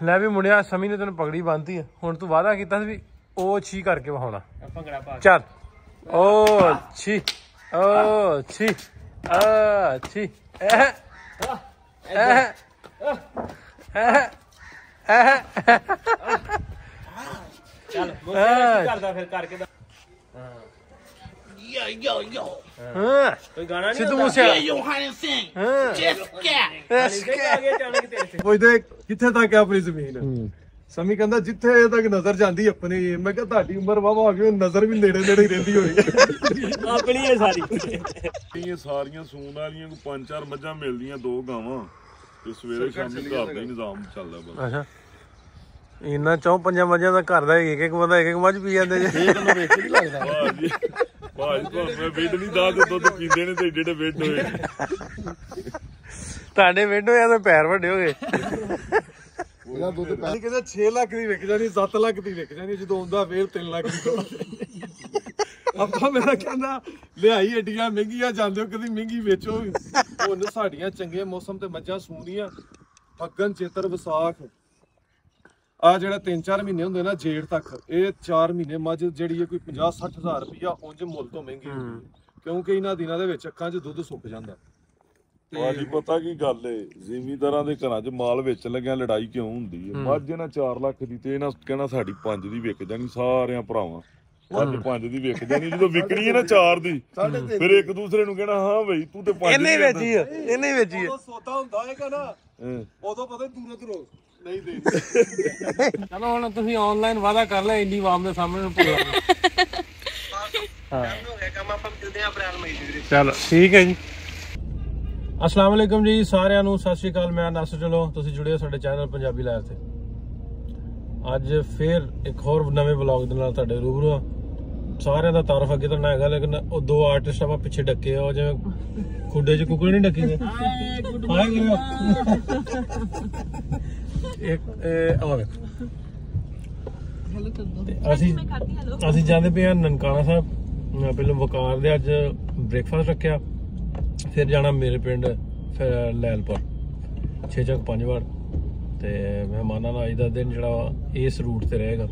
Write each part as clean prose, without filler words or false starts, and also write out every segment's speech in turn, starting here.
ਲੈ ਵੀ ਮੁੰਡਿਆ ਸਮੀ ਨੇ ਤੈਨੂੰ ਪਗੜੀ ਬੰਨਤੀ ਹੈ ਹੁਣ ਤੂੰ ਵਾਅਦਾ ਕੀਤਾ ਸੀ ਵੀ ਉਹ ਛੀ ਕਰਕੇ ਵਹਾਉਣਾ ਚੱਲ ਓ ਛੀ ਓ ਛੀ ਛੀ ਚੱਲ ਕਰਦਾ ਫਿਰ ਕਰਕੇ ਕੋਈ ਗਾਣਾ ਨਹੀਂ ਸਿੱਧੂ ਮੂਸੇਵਾਲਾ ਪੁੱਛਦੇ ਕਿੱਥੇ ਤੱਕ ਆਪਣੀ ਜ਼ਮੀਨ ਸਮੀ ਕਹਿੰਦਾ ਜਿੱਥੇ ਤੱਕ ਨਜ਼ਰ ਜਾਂਦੀ ਆਪਣੀ ਮੈਂ ਕਿਹਾ ਤੁਹਾਡੀ ਉਮਰ ਵਾਵਾ ਹੋ ਗਈ ਨਜ਼ਰ ਵੀ ਨੇੜੇ ਨੇੜੇ ਹੀ ਰਹਿੰਦੀ ਹੋਣੀ ਆਪਣੀ ਹੈ ਸਾਰੀ ਇਹ ਸਾਰੀਆਂ ਸੂਣ ਵਾਲੀਆਂ ਕੋ 5-4 ਮੱਝਾਂ ਮਿਲਦੀਆਂ 2 ਗਾਵਾਂ ਤੇ ਸਵੇਰੇ ਸ਼ਾਮੀ ਘਰ ਦਾ ਹੀ ਨਿਜ਼ਾਮ ਚੱਲਦਾ ਬਸ ਅੱਛਾ ਇਹਨਾਂ 4-5 ਮੱਝਾਂ ਦਾ ਘਰ ਦਾ ਇੱਕ ਬੰਦਾ ਇੱਕ ਮੱਝ ਪੀ ਜਾਂਦੇ ਜੇ ਇਹ ਤੁਹਾਨੂੰ ਵੇਖ ਕੇ ਨਹੀਂ ਲੱਗਦਾ ਭਾਜੀ ਮੈਂ ਵੇਟ ਨਹੀਂ ਦਾ ਦੁੱਧ ਪੀਂਦੇ ਨੇ ਤੇ ਜਿਹੜੇ ਵੇਟ ਹੋਏ ਤੁਹਾਡੇ ਵਿੰਡੋ ਜਾਂ ਤਾਂ ਪੈਰ ਵੱਡੇ ਹੋ ਗਏ ਇਹਦਾ ਦੁੱਧ ਪਹਿਲੀ ਕਹਿੰਦਾ 6 ਲੱਖ ਦੀ ਵਿਕ ਜਾਣੀ 7 ਲੱਖ ਦੀ ਵਿਕ ਜਾਣੀ ਜਦੋਂ ਆਉਂਦਾ ਫੇਰ 3 ਲੱਖ ਦੀ ਆਪਾਂ ਮੇਰਾ ਕਹਿੰਦਾ ਲਿਆਈ ਏਡੀਆਂ ਮਹਿੰਗੀਆਂ ਜਾਂਦੇ ਹੋ ਕਦੀ ਮਹਿੰਗੀ ਵੇਚੋ ਹੁਣ ਸਾਡੀਆਂ ਚੰਗੇ ਮੌਸਮ ਤੇ ਮੱਝਾਂ ਸੂਣੀਆਂ ਫੱਗਣ ਚੇਤਰ ਵਿਸਾਖ ਆ ਜਿਹੜਾ 3-4 ਮਹੀਨੇ ਹੁੰਦੇ ਨਾ ਜੇਠ ਤੱਕ ਇਹ 4 ਮਹੀਨੇ ਮੱਝ ਜਿਹੜੀ ਹੈ ਕੋਈ 50-60 ਹਜ਼ਾਰ ਰੁਪਇਆ ਉਂਝ ਮੁੱਲ ਤੋਂ ਮਹਿੰਗੀ ਕਿਉਂਕਿ ਇਹਨਾਂ ਦਿਨਾਂ ਦੇ ਵਿੱਚ ਅੱਖਾਂ 'ਚ ਦੁੱਧ ਸੁੱਕ ਜਾਂਦਾ ਭਾਜੀ ਪਤਾ ਕੀ ਗੱਲ ਏ ਜ਼ਿਮੀਂਦਾਰਾਂ ਦੇ ਘਰਾਂ 'ਚ ਮਾਲ ਵੇਚਣ ਲੱਗਿਆ ਲੜਾਈ ਕਿਉਂ ਹੁੰਦੀ ਏ ਮੱਝ ਇਹਨਾਂ 4 ਲੱਖ ਦੀ ਤੇ ਇਹਨਾਂ ਕਹਿਣਾ ਸਾਡੀ 5 ਦੀ ਵਿਕ ਜਾਣੀ ਸਾਰਿਆਂ ਭਰਾਵਾਂ ਅੱਜ 5 ਦੀ ਵਿਕ ਜਾਣੀ ਜਦੋਂ ਵਿਕਣੀ ਹੈ ਨਾ 4 ਦੀ ਫਿਰ ਇੱਕ ਦੂਸਰੇ ਨੂੰ ਕਹਿਣਾ ਹਾਂ ਬਈ ਤੂੰ ਤੇ 5 ਇਹਨੇ ਵੇਚੀ ਆ ਇਹਨੇ ਵੇਚੀ ਆ ਸੌਦਾ ਹੁੰਦਾ ਹੈਗਾ ਨਾ ਉਦੋਂ ਪਤਾ ਦੂਰੋਂ ਦੂਰੋਂ ਨਹੀਂ ਦੇ ਚਲੋ ਹੁਣ ਤੁਸੀਂ ਆਨਲਾਈਨ ਵਾਅਦਾ ਕਰ ਲਿਆ ਇੰਨੀ ਆਵਾਮ ਦੇ ਸਾਹਮਣੇ ਨੂੰ ਭੁੱਲ ਚਲੋ ਠੀਕ ਹੈ ਜੀ अस्सलाम वालेकुम जी सारिਆਂ ਨੂੰ ਸਤਿ ਸ਼੍ਰੀ ਅਕਾਲ ਮੈਂ ਨਾਸਰ ਚਲੋ ਤੁਸੀਂ ਜੁੜੇ ਹੋ ਸਾਡੇ ਚੈਨਲ ਪੰਜਾਬੀ ਲਾਈਵ ਤੇ ਅੱਜ ਫੇਰ ਇੱਕ ਹੋਰ ਨਵੇਂ ਵਲੌਗ ਦੇ ਨਾਲ ਤੁਹਾਡੇ ਰੂਬਰੂ ਆ ਸਾਰਿਆਂ ਦਾ ਤਾਰਫ ਅੱਗੇ ਤਾਂ ਨਾ ਹੈਗਾ ਲੇਕਿਨ ਉਹ 2 ਆਰਟਿਸਟ ਆਪਾਂ ਪਿੱਛੇ ਡੱਕੇ ਆ ਜਿਵੇਂ ਖੁੱਡੇ 'ਚ ਕੁੱਕੜ ਨਹੀਂ ਡੱਕੀ ਗਏ ਇੱਕ ਆ ਵੇਖੋ ਅਸੀਂ ਜਾਂਦੇ ਪਏ ਆ ਨਨਕਾਣਾ ਸਾਹਿਬ ਪਹਿਲਾਂ ਵਕਾਰ ਦੇ ਅੱਜ ਬ੍ਰੇਕਫਾਸਟ ਰੱਖਿਆ ਫਿਰ ਜਾਣਾ ਮੇਰੇ ਪਿੰਡ ਫਿਰ ਲੈਲਪੁਰ 6-5 ਵਾਰ ਤੇ ਮਹਿਮਾਨਾਂ ਦਾ ਅੱਜ ਦਾ ਦਿਨ ਜਿਹੜਾ ਇਸ ਰੂਟ ਤੇ ਰਹੇਗਾ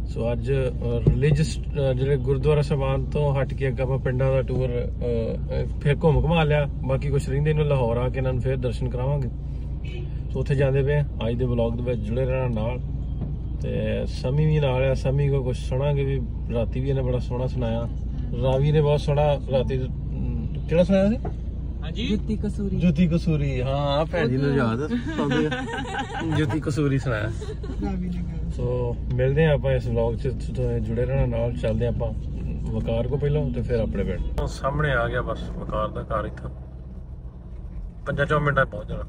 ਸੋ ਅੱਜ ਰਿਲੀਜੀਅਸ ਜਿਹੜੇ ਗੁਰਦੁਆਰਾ ਸਾਹਿਬਾਨ ਤੋਂ ਹਟ ਕੇ ਅੱਗੇ ਆਪਾਂ ਪਿੰਡਾਂ ਦਾ ਟੂਰ ਫਿਰ ਘੁੰਮਾ ਲਿਆ ਬਾਕੀ ਕੁਛ ਰਹਿੰਦੇ ਨੂੰ ਲਾਹੌਰ ਆ ਕੇ ਇਹਨਾਂ ਨੂੰ ਫਿਰ ਦਰਸ਼ਨ ਕਰਾਵਾਂਗੇ ਸੋ ਉੱਥੇ ਜਾਂਦੇ ਪਏ ਅੱਜ ਦੇ ਵਲੌਗ ਦੇ ਵਿੱਚ ਜੁੜੇ ਰਹਿਣਾ ਨਾਲ ਤੇ ਸਮੀ ਵੀ ਨਾਲ ਆ ਸਮੀ ਕੋ ਕੁਛ ਸੁਣਾਂਗੇ ਵੀ ਰਾਤੀ ਵੀ ਇਹਨੇ ਬੜਾ ਸੋਹਣਾ ਸੁਣਾਇਆ ਰਾਵੀ ਨੇ ਬਹੁਤ ਸੋਹਣਾ ਰਾਤੀ ਕਿਹੜਾ ਸੁਣਾਇਆ ਸੀ ਹਾਂਜੀ ਜੁੱਤੀ ਕਸੂਰੀ ਹਾਂ ਭੈਣ ਜੀ ਨੂੰ ਯਾਦ ਜੁੱਤੀ ਕਸੂਰੀ ਸੁਣਾਇਆ ਸੋ ਮਿਲਦੇ ਆ ਆਪਾਂ ਇਸ ਵਲੌਗ 'ਚ ਜੁੜੇ ਰਹਿਣਾ ਨਾਲ ਚੱਲਦੇ ਆਪਾਂ ਵਕਾਰ ਕੋ ਪਹਿਲਾਂ ਤੇ ਫਿਰ ਆਪਣੇ ਪਿੰਡ ਸਾਹਮਣੇ ਆ ਗਿਆ ਬਸ ਵਕਾਰ ਦਾ ਘਰ ਇੱਥੋਂ 5-4 ਮਿੰਟਾਂ ਪਹੁੰਚ ਜਾਣਾ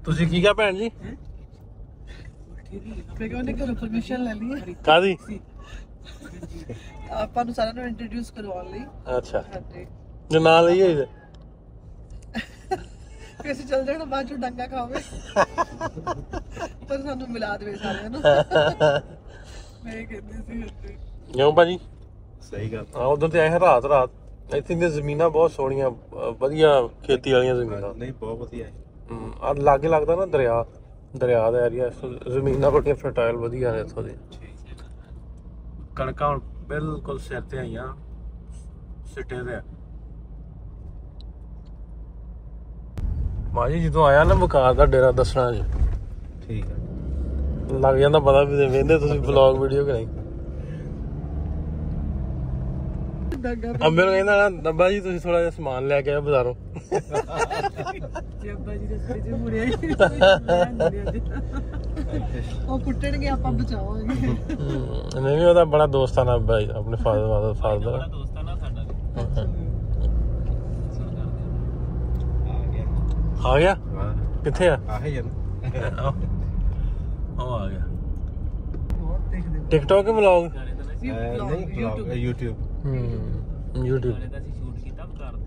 ਤੁਸੀਂ ਕੀ ਕਿਹਾ ਭੈਣ ਜੀ ਪਰਮਿਸ਼ਨ ਲੈ ਲਈ ਕਾਦੀ ਆਪਾਂ ਨੂੰ ਸਾਰਿਆਂ ਨੂੰ ਇੰਟਰੋਡਿਊਸ ਕਰਵਾਉਣ ਲਈ ਅੱਛਾ ਜੇ ਨਾਲ ਹੀ ਹੋਈ ਕਿਸੇ ਚੱਲ ਜਾਣਾ ਬਾਅਦ ਚੋਂ ਡੰਗਾ ਖਾਵੇ ਪਰ ਸਾਨੂੰ ਮਿਲਾ ਦੇਵੇ ਸਾਰਿਆਂ ਨੂੰ ਮੈਂ ਕਹਿੰਦੀ ਸੀ ਕਿਉਂ ਭਾਜੀ ਸਹੀ ਗੱਲ ਹਾਂ ਉਦੋਂ ਤੇ ਆਏ ਰਾਤ ਇੱਥੇ ਦੀਆਂ ਜ਼ਮੀਨਾਂ ਬਹੁਤ ਸੋਹਣੀਆਂ ਵਧੀਆ ਖੇਤੀ ਵਾਲੀਆਂ ਜ਼ਮੀਨਾਂ ਨਹੀਂ ਬਹੁਤ ਵਧੀਆ ਆ ਲਾਗੇ ਲੱਗਦਾ ਨਾ ਦਰਿਆ ਦਾ ਏਰੀਆ ਜ਼ਮੀਨਾਂ ਬੜੀਆਂ ਫਰਟਾਈਲ ਵਧੀਆ ਨੇ ਇੱਥੋਂ ਦੀ ਕਣਕਾਂ ਹੁਣ ਬਿਲਕੁਲ ਸਿਰ ਤੇ ਆਈਆਂ ਸਿੱਟੇ ਤੇ ਮਾਜੀ ਜਦੋਂ ਆਇਆ ਨਾ ਵਕਾਰ ਦਾ ਡੇਰਾ ਦੱਸਣਾ ਜੀ ਠੀਕ ਹੈ ਲੱਗ ਜਾਂਦਾ ਪਤਾ ਵੀ ਵੇਂਦੇ ਤੁਸੀਂ ਵਲੌਗ ਵੀਡੀਓ ਕਿ ਨਹੀਂ ਅੰਬੇ ਨੂੰ ਕਹਿੰਦਾ ਨਾ ਨੱਬਾ ਜੀ ਤੁਸੀਂ ਥੋੜਾ ਜਿਹਾ ਸਮਾਨ ਲੈ ਕੇ ਆਓ ਬਾਜ਼ਾਰੋਂ ਉਹ ਕੁੱਟਣਗੇ ਆਪਾਂ ਬਚਾਵਾਂਗੇ ਨਹੀਂ ਉਹਦਾ ਬੜਾ ਦੋਸਤ ਆ ਨਾ ਬਾਈ ਆਪਣੇ ਫਾਦਰ ਦਾ ਦੋਸਤ ਆ ਨਾ ਸਾਡਾ ਆ ਗਿਆ ਕਿੱਥੇ ਆ ਆਹੇ ਯਾਰ ਉਹ ਆ ਗਿਆ ਬਹੁਤ ਦੇਖਦੇ ਟਿਕਟੌਕ ਵਲੌਗ ਨਹੀਂ YouTube YouTube ਅਸੀਂ ਸ਼ੂਟ ਕੀਤਾ ਵਕਾਰ ਦੇ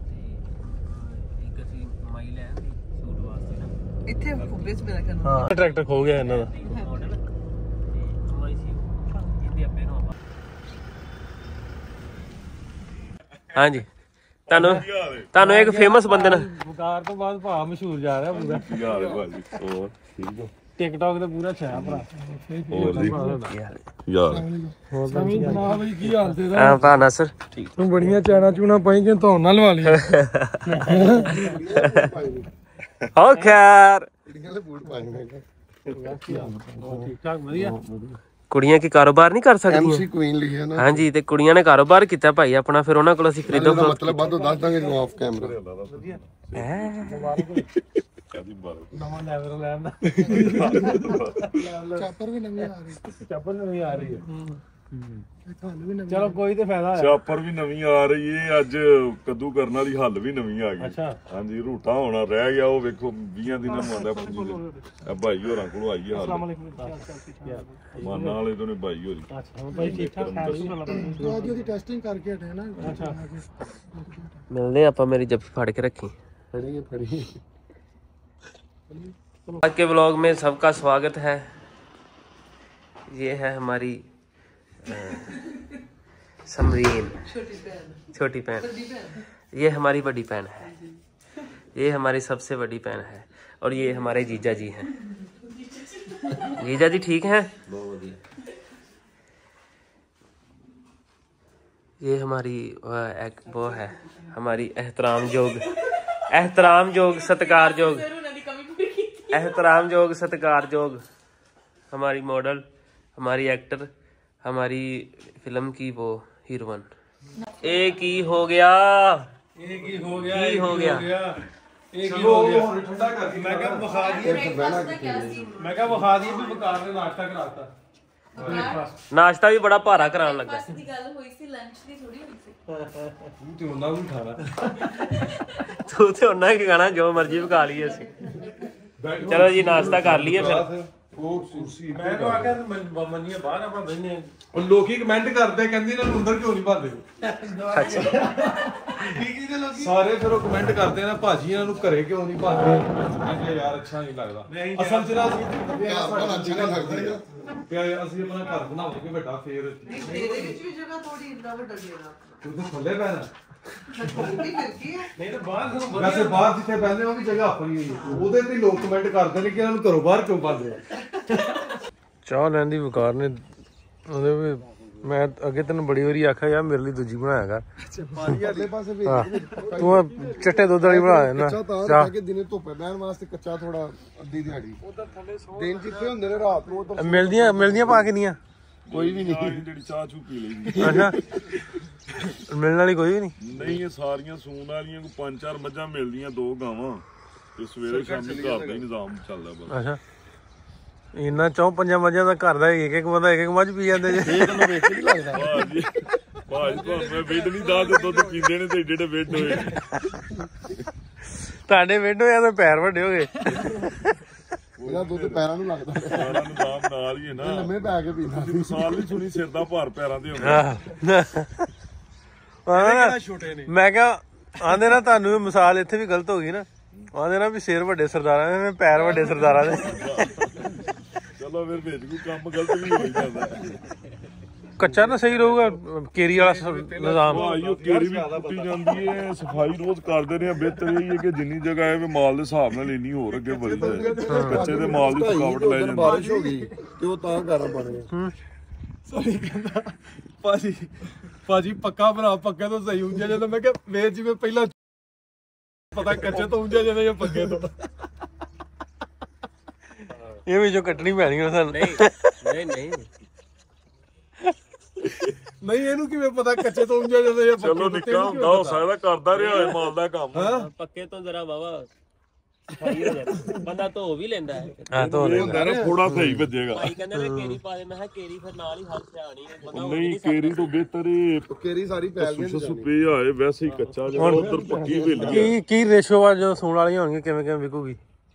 ਤੇ ਇੱਕ ਅਸੀਂ ਮਾਈ ਲੈਣ ਦੀ ਸ਼ੂਟ ਵਾਸਤੇ ਨਾ ਇੱਥੇ ਫੁੱਬੇ 'ਚ ਮੇਰਾ ਕਰਨਾ ਹਾਂ ਟਰੈਕਟਰ ਖੋ ਗਿਆ ਇਹਨਾਂ ਦਾ ਮਾਡਲ ਤੇ ਮਾਈ ਸੀ ਇਹਦੇ ਆਪੇ ਨੂੰ ਆਪਾਂ ਹਾਂਜੀ ਤੁਹਾਨੂੰ ਇੱਕ ਫੇਮਸ ਬੰਦੇ ਨਾਲ ਵਕਾਰ ਤੋਂ ਬਾਅਦ ਭਾ ਮਸ਼ਹੂਰ ਜਾ ਰਿਹਾ ਪੂਰਾ ਯਾਰ ਭਾਜੀ ਹੋਰ ਠੀਕ ਹੋ ਟਿਕਟੌਕ ਤੇ ਪੂਰਾ ਛਾਇਆ ਭਰਾ। ਹੋਰ ਜੀ ਯਾਰ ਨਾ ਬਈ ਕੀ ਹਾਲ ਤੇ ਹਾਂ ਭਾ ਨਾਸਰ ਠੀਕ ਤੂੰ ਬੜੀਆਂ ਚਾਣਾ ਚੂਣਾ ਪਾਈ ਕਿ ਧੌਣ ਨਾਲ ਲਵਾ ਲਈ ਹੋ ਖੈਰ ਠੀਕ ਠਾਕ ਵਧੀਆ। ਕੁੜੀਆਂ ਕੀ ਕਾਰੋਬਾਰ ਨਹੀਂ ਕਰ ਸਕਦੀਆਂ? ਐਮਸੀ ਕੁਈਨ ਲਿਖਿਆ ਨਾ ਹਾਂਜੀ ਤੇ ਕੁੜੀਆਂ ਨੇ ਕਾਰੋਬਾਰ ਕੀਤਾ ਭਾਈ ਆਪਣਾ, ਫਿਰ ਉਹਨਾਂ ਕੋਲ ਅਸੀਂ ਖਰੀਦੋ ਇਹਦਾ ਮਤਲਬ ਬਾਅਦੋਂ ਦੱਸ ਦਾਂਗੇ ਜਦੋਂ ਆਫ ਕੈਮਰਾ ਨਵਾਂ ਲੈਵਲ ਲੈਣ ਦਾ ਚਾਪਰ ਵੀ ਨਵੀਂ ਆ ਰਹੀ ਚੱਪਲ ਨਵੀਂ ਆ ਰਹੀ ਹੈ। ਚਲੋ ਕੋਈ ਤੇ ਫਾਇਦਾ ਹੈ। ਚਾਪਰ ਵੀ ਨਵੀਂ ਆ ਰਹੀ ਏ, ਅੱਜ ਕੱਦੂ ਕਰਨ ਵਾਲੀ ਹੱਲ ਵੀ ਨਵੀਂ ਆ ਗਈ। ਅੱਛਾ ਹਾਂਜੀ ਰੂਟਾ ਹੋਣਾ ਰਹਿ ਗਿਆ, ਉਹ ਵੇਖੋ 20 ਦਿਨਾਂ ਨੂੰ ਆਉਂਦਾ ਇਹ ਭਾਈ ਹੋਰਾਂ ਕੋਲੋਂ ਆਈ ਹੈ ਹੱਲ। ਮਾਨਾ ਵਾਲੇ ਤੋਂ ਨੇ ਭਾਈ ਹੋਰੀ। ਅੱਛਾ ਭਾਈ ਠੀਕ ਠਾਕ ਹੈ ਜੀ। ਅੱਜ ਉਹਦੀ ਟੈਸਟਿੰਗ ਕਰਕੇ ਹਟੇ ਨਾ। ਅੱਛਾ मिलने आप मेरी जफ्फी फाड़ के रखी। ਫੜੀ आज के व्लॉग में सबका स्वागत है। ये है हमारी समरीन छोटी बहन, ये हमारी बड़ी बहन है, ये हमारी सबसे बड़ी बहन है, और ये हमारे जीजा जी हैं। जीजा जी ठीक हैं? ये हमारी एक वो है हमारी एहतराम जोग सत्कार जोग हमारी मॉडल, हमारी एक्टर, हमारी फिल्म की वो हीरोइन। एक ही हो गया ਇਹ हो गया ਇਹ ਕੀ ਹੋ ਗਿਆ ਠੰਡਾ ਕਰਕੇ ਮੈਂ ਕਿਹਾ ਵਿਖਾ ਦਈਏ ਮੈਂ ਕਿਹਾ ਵਿਖਾ ਦਈਏ ਵੀ ਵਕਾਰ ਨੇ ਨਾਸ਼ਤਾ ਕਰਾਤਾ ਬ੍ਰੇਕਫਾਸਟ। नाश्ता भी बड़ा भारा कराने लगा। ਦੀ ਗੱਲ ਹੋਈ ਸੀ ਲੰਚ ਦੀ ਥੋੜੀ ਹੋਈ ਸੀ। ਤੂੰ ਤੇ ਉਹਨਾਂ ਨੂੰ ਖਾਣਾ तू तो उन्ना की खाना जो मर्जी पका लिए असी। चलो जी नाश्ता कर लिए फिर। ਉਹ ਕੁਰਸੀ ਮੈਂ ਤਾਂ ਆਖਿਆ ਮੰਨੀਏ ਬਾਹਰ ਆਪਾਂ ਬੈਠਨੇ ਉਹ ਲੋਕੀ ਕਮੈਂਟ ਕਰਦੇ ਕਹਿੰਦੇ ਇਹਨਾਂ ਨੂੰ ਅੰਦਰ ਕਿਉਂ ਨਹੀਂ ਭਾਦੇ ਸਾਰੇ ਫਿਰ ਉਹ ਕਮੈਂਟ ਕਰਦੇ ਨੇ ਭਾਜੀ ਇਹਨਾਂ ਨੂੰ ਘਰੇ ਕਿਉਂ ਨਹੀਂ ਭਾਦੇ। ਮੈਂ ਕਿਹਾ ਯਾਰ ਅੱਛਾ ਨਹੀਂ ਲੱਗਦਾ ਅਸਲ ਚ ਨਾ ਅਸੀਂ ਅਸੀਂ ਆਪਣਾ ਘਰ ਬਣਾਵਾਂਗੇ ਵੱਡਾ ਫੇਰ ਇਹਦੇ ਵਿੱਚ ਵੀ ਜਗ੍ਹਾ ਥੋੜੀ ਇੰਨਾ ਵੱਡਾ ਡੇਰਾ ਤੂੰ ਤਾਂ ਥੱਲੇ ਪੈਣਾ ਨਹੀਂ ਤਾਂ ਬਾਹਰ ਸਾਨੂੰ ਵੈਸੇ ਬਾਹਰ ਜਿੱਥੇ ਬਹਿੰਦੇ ਉਹ ਵੀ ਜਗ੍ਹਾ ਆਪਣੀ ਹੋਈ ਹੈ ਉਹਦੇ ਤੇ ਲੋਕ ਕਮੈਂਟ ਕਰਦੇ ਨੇ ਕਿ ਇਹਨਾਂ ਨੂੰ ਘਰੋਂ ਬਾਹਰ ਕਿਉਂ ਪਾਉਂਦੇ ਆ। ਚਾਹ ਲੈਣ ਦੀ ਵਕਾਰ ਨੇ ਉਹਦੇ ਵੀ ਮੈਂ ਅੱਗੇ ਤੈਨੂੰ ਬੜੀ ਵਾਰੀ ਆਖਿਆ ਯਾਰ ਮੇਰੇ ਲਈ ਦੂਜੀ ਬਣਾਇਆਗਾ ਅਗਲੇ ਪਾਸੇ ਵੀ ਤੂੰ ਚਿੱਟੇ ਦੁੱਧ ਵਾਲੀ ਬਣਾ ਦੇਣਾ ਚਾਹ ਕਿ ਦਿਨੇ ਧੁੱਪੇ ਬਹਿਣ ਵਾਸਤੇ ਕੱਚਾ ਥੋੜਾ ਅੱਧੀ ਦਿਹਾੜੀ ਦਿਨ ਜਿੱਥੇ ਹੁੰਦੇ ਨੇ ਰਾਤ ਨੂੰ ਉਧਰ ਮਿਲਦੀਆਂ ਪਾ ਕੇ ਦੀਆਂ ਕੋਈ ਵੀ ਨਹੀਂ ਜਿਹੜੀ ਚਾਹ ਚੂ ਪੀ ਲਈ ਅੱਛਾ ਮਿਲਣ ਵਾਲੀ ਕੋਈ ਵੀ ਨਹੀਂ, ਇਹ ਸਾਰੀਆਂ ਸੂਣ ਵਾਲੀਆਂ ਕੋ 5-4 ਮੱਝਾਂ ਮਿਲਦੀਆਂ, 2 ਗਾਵਾਂ ਤੇ ਸਵੇਰੇ ਸ਼ਾਮੀ ਘਰ ਦਾ ਹੀ ਨਿਜ਼ਾਮ ਚੱਲਦਾ ਬਸ। ਅੱਛਾ ਇੰਨਾ 4-5 ਮੱਝਾਂ ਦਾ ਘਰ ਦਾ ਇੱਕ ਬੰਦਾ ਇੱਕ ਮੱਝ ਪੀ ਜਾਂਦੇ ਜੇ ਤੈਨੂੰ ਵੇਖ ਨਹੀਂ ਲੱਗਦਾ ਭਾਜੀ ਮੈਂ ਵੇਟ ਨਹੀਂ ਦਾ ਦੁੱਧ ਪੀਂਦੇ ਨੇ ਤੇ ਜਿਹੜੇ ਵੇਟ ਹੋਏ ਤੁਹਾਡੇ ਵਿੰਡੋ ਜਾਂ ਤਾਂ ਪੈਰ ਵੱਡੇ ਹੋ ਗਏ। ਇਹਦਾ ਦੁੱਧ ਪੈਰਾਂ ਨੂੰ ਲੱਗਦਾ ਸਾਰਾ ਨਿਜ਼ਾਮ ਨਾਲ ਹੀ ਹੈ ਨਾ। ਲੰਮੇ ਪੈ ਕੇ ਪੀਂਦਾ ਮਿਸਾਲ ਨਹੀਂ ਸੁਣੀ, ਸਿਰ ਦਾ ਭਾਰ ਪੈਰਾਂ ਤੇ ਹੁੰਦਾ। ਛੋਟੇ ਨੇ ਮੈਂ ਕਿਹਾ ਆਂਦੇ ਨਾ ਤੁਹਾਨੂੰ ਇਹ ਮਿਸਾਲ ਇੱਥੇ ਵੀ ਗਲਤ ਹੋ ਗਈ ਨਾ, ਆਂਦੇ ਨਾ ਵੀ ਸਿਰ ਵੱਡੇ ਸਰਦਾਰਾਂ ਦੇ ਪੈਰ ਵੱਡੇ ਸਰਦਾਰਾਂ ਦੇ। ਚਲੋ ਫਿਰ ਵਿੱਚ ਕੋਈ ਕੰਮ ਗਲਤ ਵੀ ਹੋ ਜਾਂਦਾ। ਕੱਚਾ ਨਾ ਸਹੀ ਰਹੂਗਾ ਕੇਰੀ ਵਾਲਾ ਨਿਜ਼ਾਮ। ਭਾਈ ਉਹ ਕੇਰੀ ਵੀ ਟੁੱਟੀ ਜਾਂਦੀ ਹੈ, ਸਫਾਈ ਰੋਜ਼ ਕਰਦੇ ਰਹੇ। ਬਿਹਤਰ ਇਹ ਹੈ ਕਿ ਜਿੰਨੀ ਜਗ੍ਹਾ ਹੈ ਵੀ ਮਾਲ ਦੇ ਹਿਸਾਬ ਨਾਲ ਇੰਨੀ ਹੋਰ ਅੱਗੇ ਵਧੀ ਜਾਏ। ਕੱਚੇ ਦੇ ਮਾਲ ਦੀ ਥਕਾਵਟ ਲੈ ਜਾਂਦੀ। ਬਾਰਿਸ਼ ਹੋ ਗਈ ਤੇ ਉਹ ਤਾਂ ਗਰਮ ਬਣ ਗਿਆ। ਸਹੀ ਕਹਿੰਦਾ ਭਾਜੀ ਪੱਕਾ ਬਣਾ, ਪੱਕੇ ਤੋਂ ਸਹੀ ਉਂਝਾ ਜਾਂਦਾ। ਮੈਂ ਕਿਹਾ ਵੇਚ ਜਿਵੇਂ ਪਹਿਲਾਂ ਪਤਾ ਕੱਚੇ ਤੋਂ ਉਂਝਾ ਜਾਂਦਾ ਜਾਂ ਪੱਕੇ ਤੋਂ। ਇਹ ਵੀ ਜੋ ਕੱਟਣੀ ਪੈਣੀ ਉਹ ਸਾਨੂੰ। नहीं ਨਹੀਂ ਇਹਨੂੰ ਕਿਵੇਂ ਪਤਾ ਕੱਚੇ ਤੋਂ ਉਂਝਾ ਜਾਂਦਾ ਜਾਂ ਪੱਕੇ ਚਲੋ ਨਿੱਕਾ ਹੁੰਦਾ ਹੋ ਸਕਦਾ ਕਰਦਾ ਰਿਹਾ ਹੋਏ ਮਾਲ ਦਾ ਕੰਮ। पक्के तो जरा बाबा सफाई हो जाती, बंदा धो भी लेंदा है। ਹਾਂ ਧੋ ਲੈ ਹੁੰਦਾ ਨਾ ਥੋੜਾ ਸਹੀ ਵੱਜੇਗਾ। भाई कहंदे ने केरी पा दे, मैं कहा केरी फिर नाल ही हल से आनी है बंदा वो ਨਹੀਂ ਕੇਰੀ ਤੋਂ ਬਿਹਤਰ ਇਹ ਕੇਰੀ ਸਾਰੀ ਪੈ ਗਈ ਸੁਪੇ ਆਏ ਵੈਸੇ ਹੀ ਕੱਚਾ ਜਿਹੜਾ ਉਧਰ ਪੱਕੀ ਵੇਲੀ ਹੈ। ਕੀ ਰੇਸ਼ੋ ਆ ਜਦੋਂ ਸੂਣ ਵਾਲੀਆਂ ਹੋਣਗੀਆਂ ਕਿਵੇਂ ਵਿਕੂਗੀ